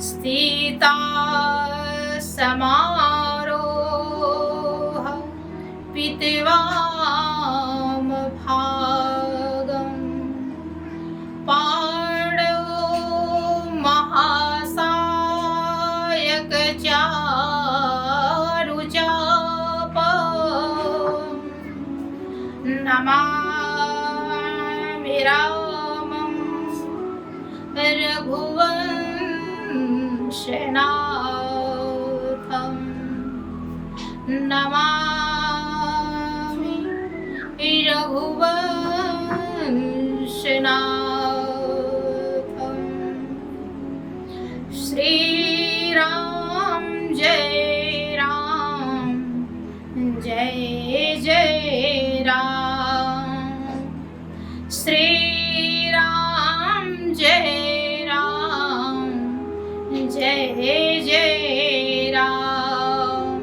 स्थिता समारोह पितवाम भागम पाणो महासायक चारुचाप नमामि रामं रघुवंशनाथं नमामि रघुवंशनाथं। श्री राम जय राम जय जय राम। श्री राम जय राम जय जय राम।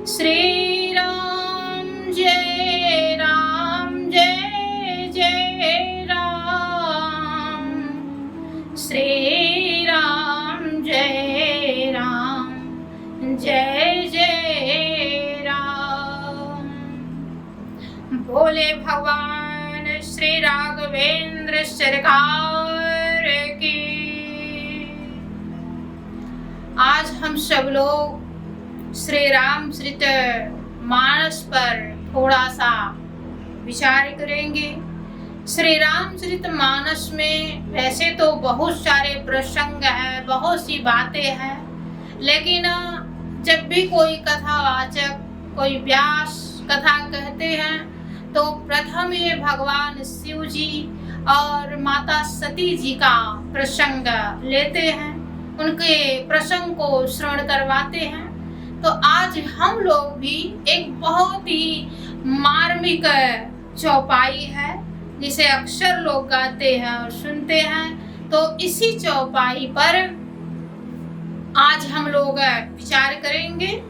श्री राम जय राम जय जय राम। श्री राम जय राम जय जय राम। बोले भगवान श्री राघवेंद्र सरकार की। आज हम सब लोग श्री रामचरित मानस पर थोड़ा सा विचार करेंगे। श्री रामचरित मानस में वैसे तो बहुत सारे प्रसंग हैं, बहुत सी बातें हैं, लेकिन जब भी कोई कथावाचक कोई व्यास कथा कहते हैं तो प्रथम ये भगवान शिव जी और माता सती जी का प्रसंग लेते हैं, उनके प्रसंग को श्रवण करवाते हैं। तो आज हम लोग भी एक बहुत ही मार्मिक चौपाई है जिसे अक्सर लोग गाते हैं और सुनते हैं। तो इसी चौपाई पर आज हम लोग विचार करेंगे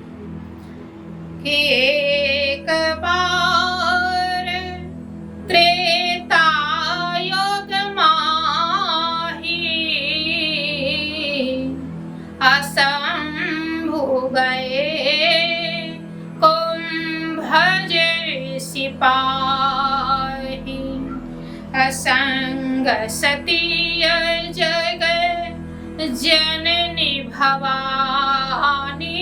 कि एक बार त्रेता युग माही असंभु गए कुंभज सिपाही। असंग सती जग जननी भवानी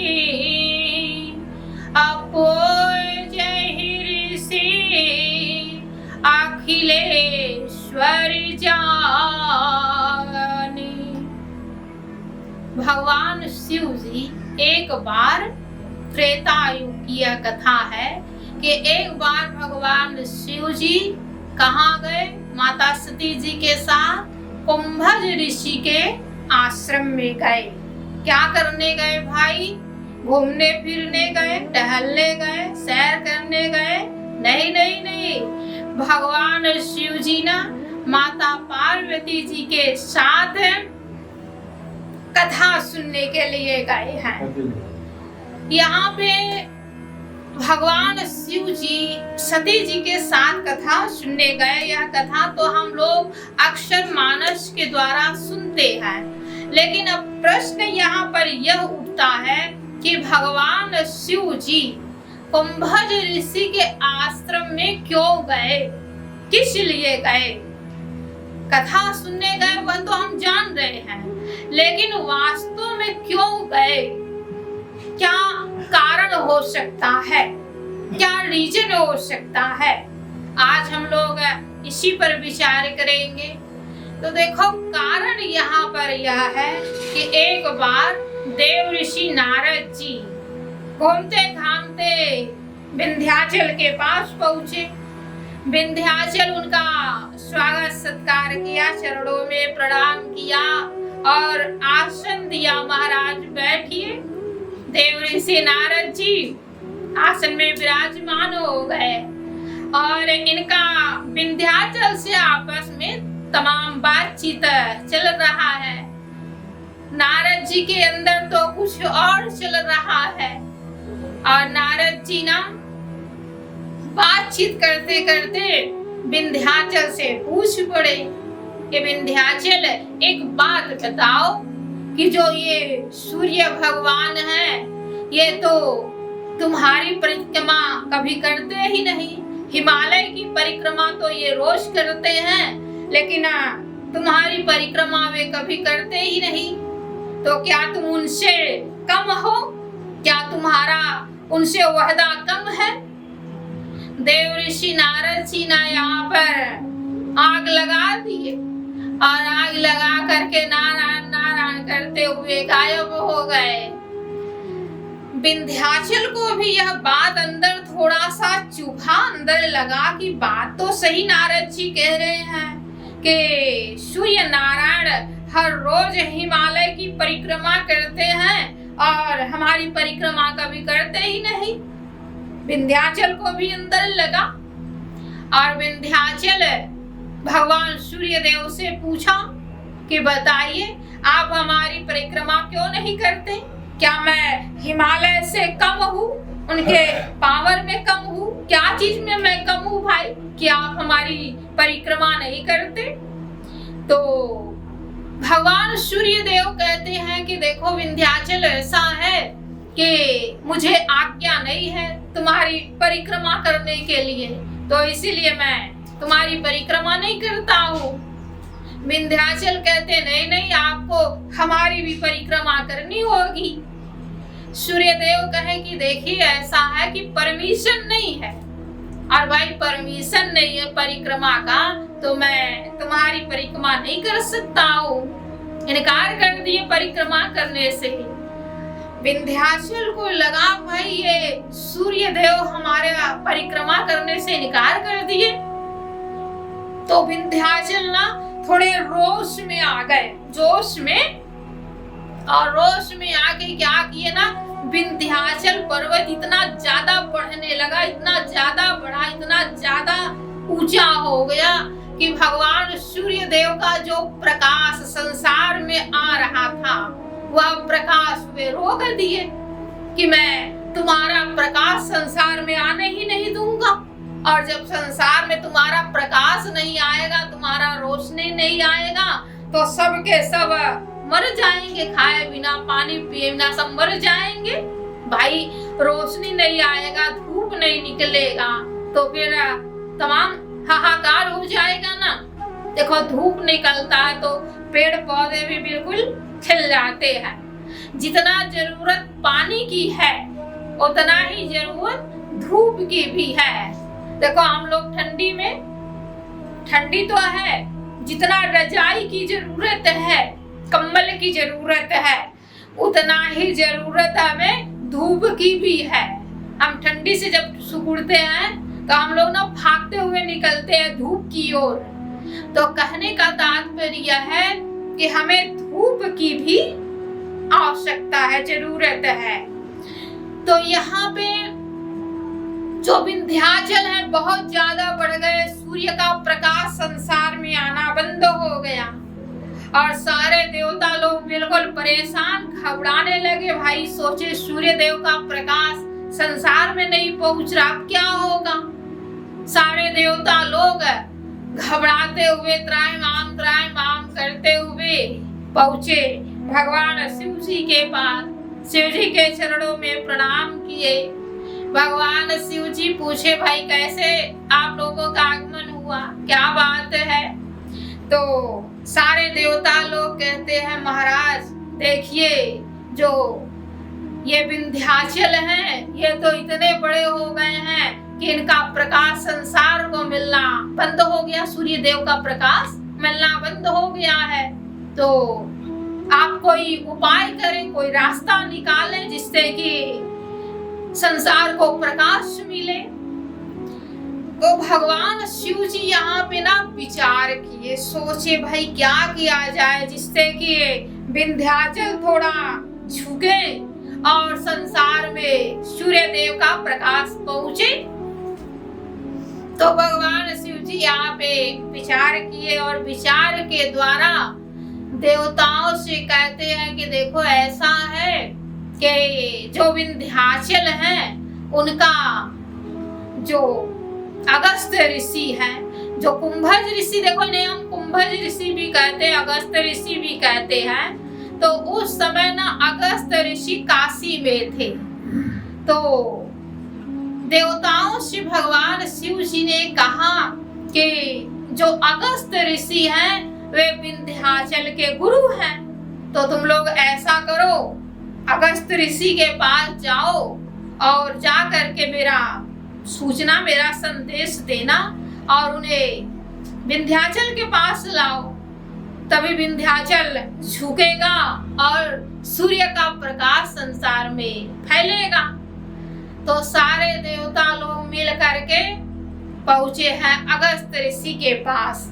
अपोजहि ऋषि अखिलेश्वर जानी। भगवान शिव जी एक बार त्रेता युग की यह कथा है कि एक बार भगवान शिव जी कहाँ गए? माता सती जी के साथ कुंभज ऋषि के आश्रम में गए। क्या करने गए भाई? घूमने फिरने गए, टहलने गए, सैर करने गए? नहीं नहीं नहीं, भगवान शिव जी ना माता पार्वती जी के साथ कथा सुनने के लिए गए हैं। यहाँ पे भगवान शिव जी सती जी के साथ कथा सुनने गए। यह कथा तो हम लोग अक्षर मानस के द्वारा सुनते हैं, लेकिन अब प्रश्न यहाँ पर यह उठता है कि भगवान शिव जी कुंभज ऋषि के आश्रम में क्यों गए, किस लिए गए? कथा सुनने गए वह तो हम जान रहे हैं, लेकिन वास्तव में क्यों गए? क्या कारण हो सकता है? क्या रीजन हो सकता है? आज हम लोग इसी पर विचार करेंगे। तो देखो, कारण यहाँ पर यह है कि एक बार देव ऋषि नारद जी घूमते घामते विंध्याचल के पास पहुंचे। विंध्याचल उनका स्वागत सत्कार किया, चरणों में प्रणाम किया और आसन दिया। महाराज बैठिए। देव ऋषि नारद जी आसन में विराजमान हो गए और इनका विंध्याचल से आपस में तमाम बातचीत चल रहा है। नारद जी के अंदर तो कुछ और चल रहा है और नारद जी ना बातचीत करते करते विंध्याचल से पूछ पड़े कि विंध्याचल एक बात बताओ कि जो ये सूर्य भगवान है ये तो तुम्हारी परिक्रमा कभी करते ही नहीं। हिमालय की परिक्रमा तो ये रोज करते हैं, लेकिन तुम्हारी परिक्रमा वे कभी करते ही नहीं। तो क्या तुम उनसे कम हो? क्या तुम्हारा उनसे वहदा कम है? देव ऋषि नारद जी ने यहाँ पर आग लगा दिए और आग लगा करके नारायण नारायण करते हुए गायब हो गए। विंध्याचल को भी यह बात अंदर थोड़ा सा चुभा, अंदर लगा कि बात तो सही नारद जी कह रहे हैं कि सूर्य नारायण हर रोज हिमालय की परिक्रमा करते हैं और हमारी परिक्रमा कभी करते ही नहीं। विंध्याचल को भी अंदर लगा और विंध्याचल भगवान सूर्य देव से पूछा कि बताइए आप हमारी परिक्रमा क्यों नहीं करते? क्या मैं हिमालय से कम हूँ? उनके पावर में कम हूँ? क्या चीज में मैं कम हूँ भाई कि आप हमारी परिक्रमा नहीं करते? तो भगवान सूर्य देव कहते हैं कि देखो विंध्याचल, ऐसा है कि मुझे आज्ञा नहीं है तुम्हारी परिक्रमा करने के लिए, तो इसीलिए मैं तुम्हारी परिक्रमा नहीं करता हूँ। विंध्याचल कहते नहीं नहीं, आपको हमारी भी परिक्रमा करनी होगी। सूर्य देव कहे कि देखिए ऐसा है कि परमिशन नहीं है, और भाई परमिशन नहीं है परिक्रमा का तो मैं तुम्हारी परिक्रमा नहीं कर सकता हूँ। इनकार कर दिए परिक्रमा करने से। विंध्याचल को लगा भाई ये सूर्य देव हमारे परिक्रमा करने से इनकार कर दिए। तो विंध्याचल ना थोड़े रोष में आ गए, जोश में, और रोष में आके क्या किए ना, विंध्याचल पर्वत इतना ज्यादा बढ़ने लगा, इतना ज्यादा बढ़ा, इतना ज्यादा ऊंचा हो गया कि भगवान सूर्य देव का जो प्रकाश संसार में आ रहा था वह प्रकाश वे रोक दिए कि मैं तुम्हारा प्रकाश संसार में आने ही नहीं दूंगा। और जब संसार में तुम्हारा प्रकाश नहीं आएगा, तुम्हारा रोशनी नहीं आएगा, तो सब के सब मर जाएंगे, खाए बिना पानी पिए बिना सब मर जाएंगे। भाई रोशनी नहीं आएगा, धूप नहीं निकलेगा तो फिर तमाम हाहाकार हो जाएगा ना। देखो धूप निकलता है तो पेड़ पौधे भी बिल्कुल खिल जाते हैं। जितना जरूरत पानी की है उतना ही जरूरत धूप की भी है। देखो हम लोग ठंडी में, ठंडी तो है, जितना रजाई की जरूरत है, कंबल की जरूरत है, उतना ही जरूरत हमें धूप की भी है। हम ठंडी से जब सिकुड़ते हैं तो हम लोग ना भागते हुए निकलते हैं धूप की ओर। तो कहने का तात्पर्य है कि हमें धूप की भी आवश्यकता है, जरूरत है। तो यहाँ पे जो विंध्याचल है बहुत ज्यादा बढ़ गए, सूर्य का प्रकाश संसार में आना बंद हो गया और सारे देवता लोग बिल्कुल परेशान, घबराने लगे। भाई सोचे सूर्य देव का प्रकाश संसार में नहीं पहुंच रहा, अब क्या होगा। सारे देवता लोग घबराते हुए त्राहिमाम करते हुए पहुंचे भगवान शिव जी के पास। शिव जी के चरणों में प्रणाम किए। भगवान शिव जी पूछे भाई कैसे आप लोगों का आगमन हुआ, क्या बात है। तो सारे देवता लोग कहते हैं महाराज देखिए जो ये विंध्याचल हैं ये तो इतने बड़े हो गए हैं कि इनका प्रकाश संसार को मिलना बंद हो गया, सूर्य देव का प्रकाश मिलना बंद हो गया है। तो आप कोई उपाय करें, कोई रास्ता निकालें जिससे कि संसार को प्रकाश मिले। तो भगवान शिव जी यहाँ पे ना विचार किए, सोचे भाई क्या किया जाए जिससे कि विंध्याचल थोड़ा झुके और संसार में सूर्य देव का प्रकाश पहुंचे। तो भगवान शिव जी यहाँ पे विचार किए और विचार के द्वारा देवताओं से कहते हैं कि देखो ऐसा है कि जो विंध्याचल है उनका जो अगस्त ऋषि है, जो कुंभज ऋषि, देखो इन्हें हम कुंभज ऋषि भी कहते हैं, अगस्त ऋषि भी कहते हैं। तो उस उस समय ना अगस्त ऋषि काशी में थे। तो देवताओं से भगवान शिव जी ने कहा कि जो अगस्त ऋषि हैं वे विंध्याचल के गुरु हैं, तो तुम लोग ऐसा करो, अगस्त ऋषि के पास जाओ और जा करके मेरा सूचना, मेरा संदेश देना और उन्हें विंध्याचल के पास लाओ, तभी विंध्याचल झुकेगा और सूर्य का प्रकाश संसार में फैलेगा। तो सारे देवता लोग मिल करके पहुंचे हैं अगस्त ऋषि के पास।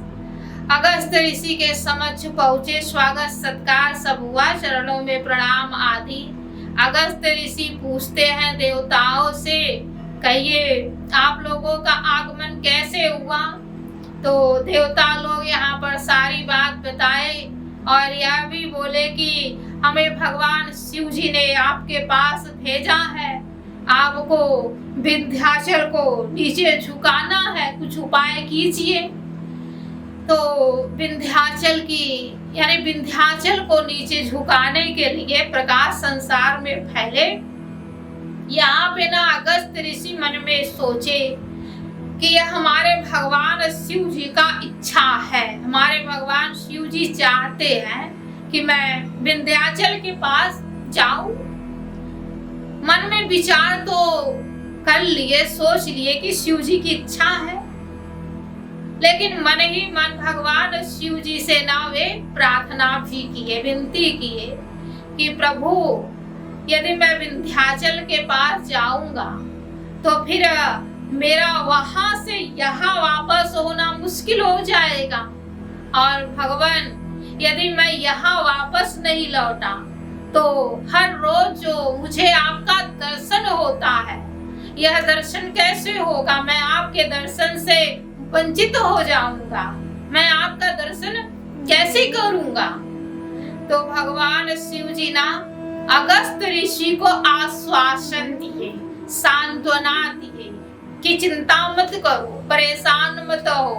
अगस्त ऋषि के समक्ष पहुंचे, स्वागत सत्कार सब हुआ, चरणों में प्रणाम आदि। अगस्त ऋषि पूछते हैं देवताओं से, कहिए आप लोगों का आगमन कैसे हुआ? तो देवता लोग यहाँ पर सारी बात बताए और यह भी बोले कि हमें भगवान शिव जी ने आपके पास भेजा है, आपको विंध्याचल को नीचे झुकाना है, कुछ उपाय कीजिए। तो विंध्याचल यानी विंध्याचल को नीचे झुकाने के लिए प्रकाश संसार में फैले। यहाँ पे ना अगस्त ऋषि मन में सोचे कि यह हमारे भगवान शिव जी का इच्छा है, हमारे भगवान शिव जी चाहते हैं कि मैं विंध्याचल के पास जाऊं। मन में विचार तो कर लिए, सोच लिए कि शिव जी की इच्छा है, लेकिन मन ही मन भगवान शिव जी से ना वे प्रार्थना भी किए, विनती किए कि प्रभु यदि मैं विंध्याचल के पास जाऊंगा तो फिर मेरा वहां से यहाँ वापस होना मुश्किल हो जाएगा, और भगवान यदि मैं यहाँ वापस नहीं लौटा तो हर रोज जो मुझे आपका दर्शन होता है, यह दर्शन कैसे होगा? मैं आपके दर्शन से वंचित हो जाऊंगा, मैं आपका दर्शन कैसे करूंगा? तो भगवान शिव जी ना अगस्त ऋषि को आश्वासन दिए, सांत्वना दिए कि चिंता मत करो, परेशान मत हो,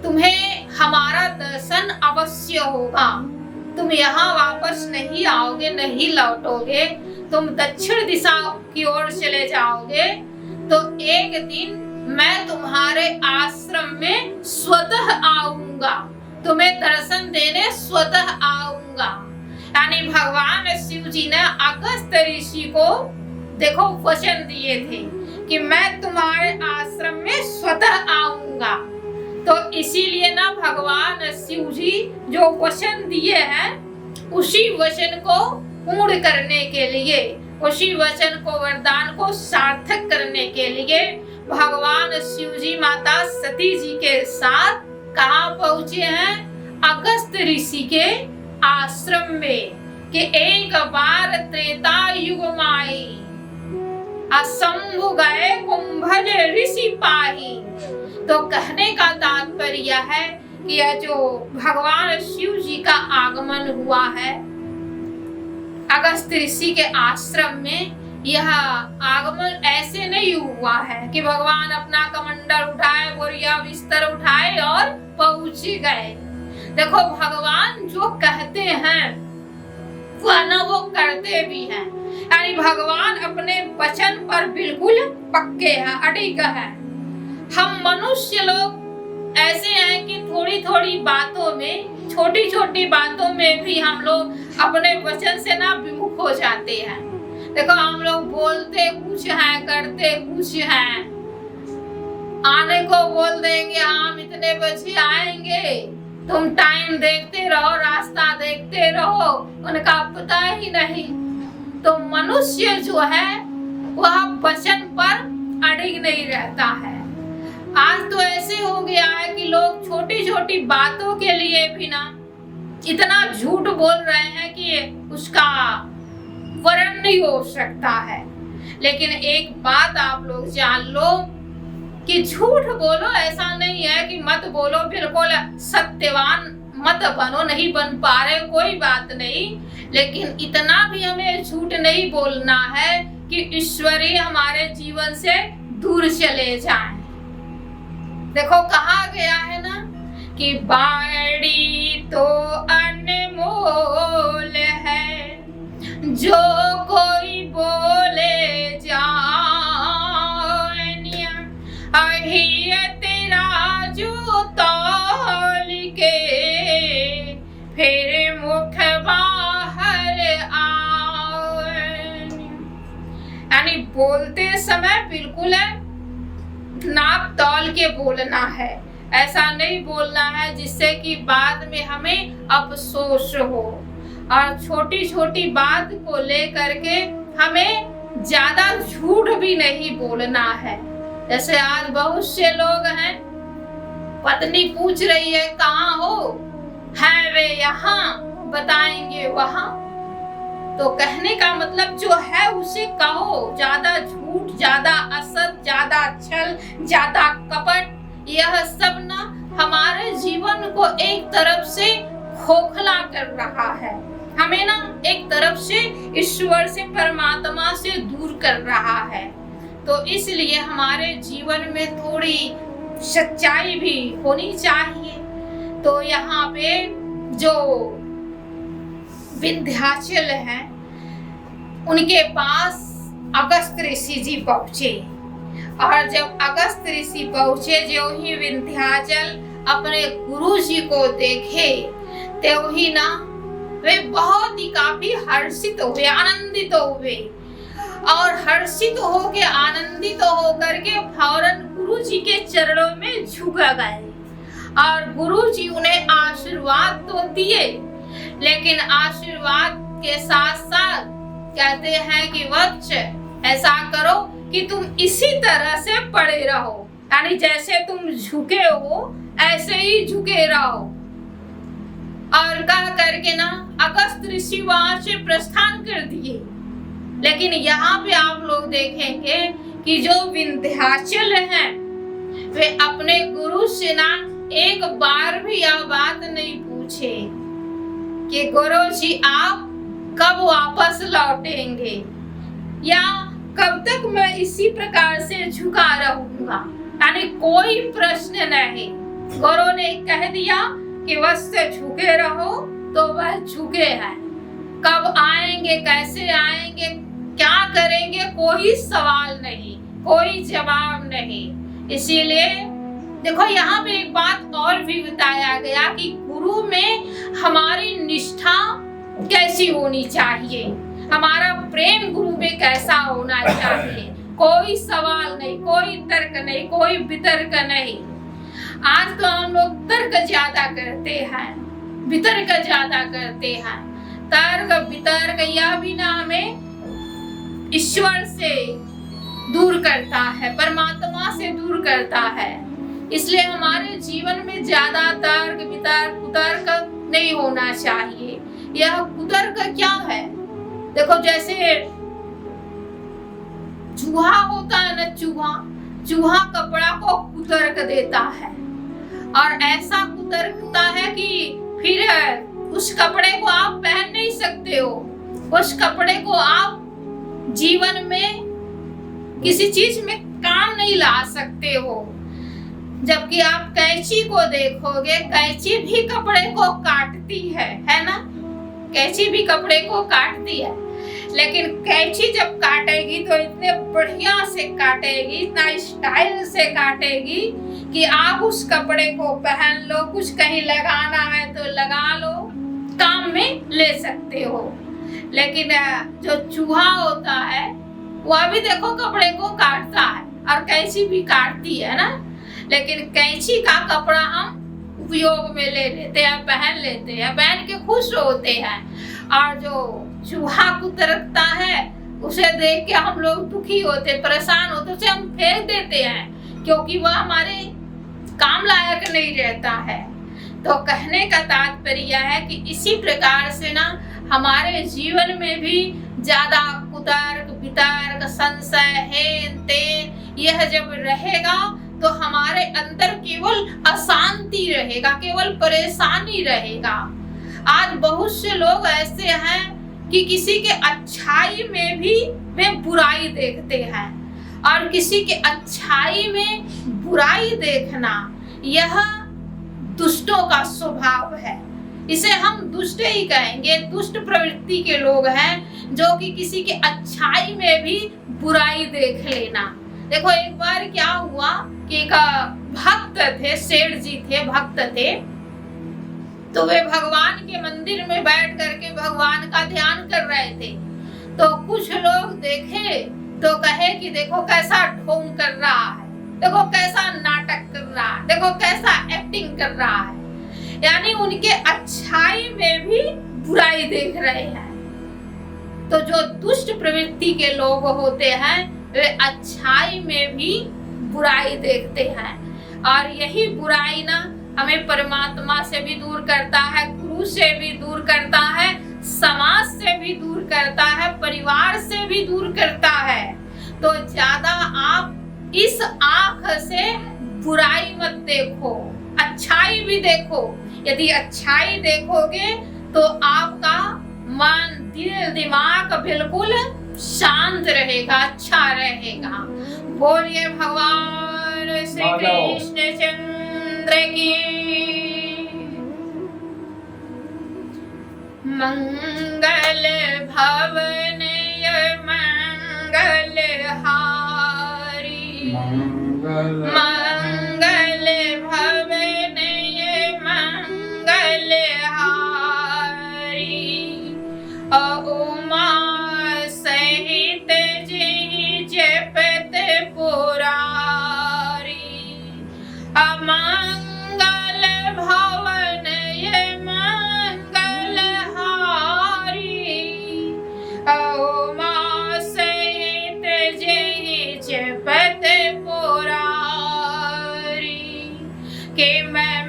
तुम्हें हमारा दर्शन अवश्य होगा, तुम यहाँ वापस नहीं आओगे, नहीं लौटोगे, तुम दक्षिण दिशा की ओर चले जाओगे, तो एक दिन मैं तुम्हारे आश्रम में स्वतः आऊंगा, तुम्हें दर्शन देने स्वतः आऊंगा। यानी भगवान शिव जी ने अगस्त ऋषि को देखो वचन दिए थे कि मैं तुम्हारे आश्रम में स्वतः आऊंगा। तो इसीलिए ना भगवान शिव जी जो वचन दिए हैं उसी वचन को पूर्ण करने के लिए, उसी वचन को, वरदान को सार्थक करने के लिए भगवान शिव जी माता सती जी के साथ कहाँ पहुँचे हैं? अगस्त ऋषि के आश्रम में। कि एक बार त्रेता युग माई, असंभु गए कुंभज ऋषि पाही। तो कहने का तात्पर्य है कि यह जो भगवान शिव जी का आगमन हुआ है अगस्त ऋषि के आश्रम में, यह आगमन ऐसे नहीं हुआ है कि भगवान अपना कमंडल उठाए, बोरिया बिस्तर उठाए और पहुंच गए। देखो भगवान जो कहते हैं वह ना वो करते भी हैं। यानी भगवान अपने वचन पर बिल्कुल पक्के हैं, अडिग हैं। हम मनुष्य लोग ऐसे हैं कि थोड़ी थोड़ी बातों में, छोटी छोटी बातों में भी हम लोग अपने वचन से ना विमुख हो जाते हैं। देखो हम लोग बोलते कुछ हैं, करते कुछ हैं, आने को बोल देंगे हम इतने बजे आएंगे, तुम टाइम देखते रहो, रास्ता देखते रहो, उनका पता ही नहीं। तो मनुष्य जो है वह वचन पर अडिग नहीं रहता है। आज तो ऐसे हो गया है कि लोग छोटी छोटी बातों के लिए भी ना इतना झूठ बोल रहे हैं कि उसका वर्ण नहीं हो सकता है। लेकिन एक बात आप लोग जान लो कि झूठ बोलो ऐसा नहीं है कि मत बोलो, बिल्कुल सत्यवान मत बनो, नहीं बन पा रहे कोई बात नहीं, लेकिन इतना भी हमें झूठ नहीं बोलना है कि ईश्वरी हमारे जीवन से दूर चले जाएं। देखो कहा गया है ना कि बाड़ी तो अनमोल जो कोई बोले जानिया अहिया तेरा जो तौल के फिर मुख बाहर आए। यानी बोलते समय बिल्कुल नाप तौल के बोलना है, ऐसा नहीं बोलना है जिससे कि बाद में हमें अफसोस हो। और छोटी छोटी बात को लेकर के हमें ज्यादा झूठ भी नहीं बोलना है। जैसे आज बहुत से लोग हैं, पत्नी पूछ रही है कहाँ हो, है वे यहाँ, बताएंगे वहाँ। तो कहने का मतलब जो है उसे कहो, ज्यादा झूठ, ज्यादा असत, ज्यादा छल, ज्यादा कपट, यह सब ना हमारे जीवन को एक तरफ से खोखला कर रहा है, हमें ना एक तरफ से ईश्वर से, परमात्मा से दूर कर रहा है। तो इसलिए हमारे जीवन में थोड़ी सच्चाई भी होनी चाहिए। तो यहाँ पे जो विंध्याचल है, उनके पास अगस्त ऋषि जी पहुंचे। और जब अगस्त ऋषि पहुंचे, जो ही विंध्याचल अपने गुरु जी को देखे, तो ही ना वे बहुत ही काफी हर्षित हुए, आनंदित हुए। और हर्षित होके, आनंदित होकर के फौरन गुरु जी के चरणों में झुक गए। और गुरु जी उन्हें आशीर्वाद तो दिए, लेकिन आशीर्वाद के साथ साथ कहते हैं कि वत्स, ऐसा करो कि तुम इसी तरह से पड़े रहो, यानी जैसे तुम झुके हो ऐसे ही झुके रहो। और कह करके ना अगस्त ऋषि वहां से प्रस्थान कर दिए। लेकिन यहाँ पे आप लोग देखेंगे कि जो विंध्याचल हैं, वे अपने गुरु से ना एक बार भी यह बात नहीं पूछे कि गुरु जी आप कब वापस लौटेंगे, या कब तक मैं इसी प्रकार से झुका रहूंगा। यानी कोई प्रश्न नहीं, गुरु ने कह दिया कि बस झुके रहो, तो वह झुके हैं। कब आएंगे, कैसे आएंगे, क्या करेंगे, कोई सवाल नहीं, कोई जवाब नहीं। इसीलिए देखो यहाँ पे एक बात और भी बताया गया कि गुरु में हमारी निष्ठा कैसी होनी चाहिए, हमारा प्रेम गुरु में कैसा होना चाहिए। कोई सवाल नहीं, कोई तर्क नहीं, कोई वितर्क नहीं। आज तो हम लोग तर्क ज्यादा करते हैं, वितर्क ज्यादा करते हैं। तर्क वितर्क यह भी ना हमें ईश्वर से दूर करता है, परमात्मा से दूर करता है। इसलिए हमारे जीवन में ज्यादा तर्क वितर्क कुतर्क नहीं होना चाहिए। यह कुतर्क क्या है, देखो जैसे चूहा होता है ना, चूहा कपड़ा को कुतर्क देता है, और ऐसा कुतर्कता है कि फिर उस कपड़े को आप पहन नहीं सकते हो, उस कपड़े को आप जीवन में किसी चीज में काम नहीं ला सकते हो। जबकि आप कैंची को देखोगे, कैंची भी कपड़े को काटती है ना, कैंची भी कपड़े को काटती है। लेकिन कैंची जब काटेगी तो इतने बढ़िया से काटेगी, इतना स्टाइल से काटेगी कि आप उस कपड़े को पहन लो, कुछ कहीं लगाना है तो लगा लो, काम में ले सकते हो। लेकिन जो चूहा होता है वह भी देखो कपड़े को काटता है, और कैंची भी काटती है ना, लेकिन कैंची का कपड़ा हम उपयोग में ले लेते हैं, पहन लेते हैं, पहन के खुश होते हैं। और जो चूहा कुतरकता है उसे देख के हम लोग दुखी होते, परेशान होते, उसे हम फेंक देते हैं, क्योंकि वह हमारे काम लायक नहीं रहता है। तो कहने का तात्पर्य है कि इसी प्रकार से ना हमारे जीवन में भी ज्यादा कुतर्क वितर्क संशय हेन तेन यह जब रहेगा तो हमारे अंदर केवल अशांति रहेगा, केवल परेशानी रहेगा। आज बहुत से लोग ऐसे हैं कि किसी के अच्छाई में भी वे बुराई देखते हैं, और किसी के अच्छाई में बुराई देखना यह दुष्टों का स्वभाव है। इसे हम दुष्ट ही कहेंगे, दुष्ट प्रवृत्ति के लोग हैं जो कि किसी की अच्छाई में भी बुराई देख लेना। देखो एक बार क्या हुआ कि एक भक्त थे, सेठ जी थे, भक्त थे, तो वे भगवान के मंदिर में बैठ करके भगवान का ध्यान कर रहे थे। तो कुछ लोग देखे तो कहे कि देखो कैसा ढोंग कर रहा है, देखो कैसा नाटक कर रहा है, देखो कैसा एक्टिंग कर रहा है। यानी उनके अच्छाई में भी बुराई देख रहे हैं। तो जो दुष्ट प्रवृत्ति के लोग होते हैं वे अच्छाई में भी बुराई देखते हैं, और यही बुराई ना हमें परमात्मा से भी दूर करता है, गुरु से भी दूर करता है, समाज से भी दूर करता है, परिवार से भी दूर करता है। तो ज्यादा आप इस आंख से बुराई मत देखो, अच्छाई भी देखो। यदि अच्छाई देखोगे तो आपका मन, दिल, दिमाग बिल्कुल शांत रहेगा, अच्छा रहेगा। बोलिए भगवान श्री कृष्ण चंद्र की। मंगल भवन मंगल हारी, मंगल भवन मंगल हारी, उमा सहित जी जपत पुरारी। अमंगल भवन मंगल हारी, उमा सहित जी जपत पुरारी। के मैं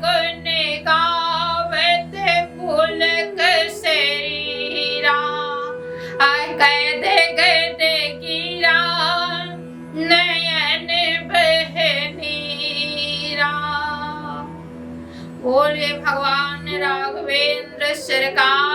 गुण गावत पुलक शरीरा, कैद गद गिरा नयन बहनीरा। बोले भगवान राघवेंद्र सरकार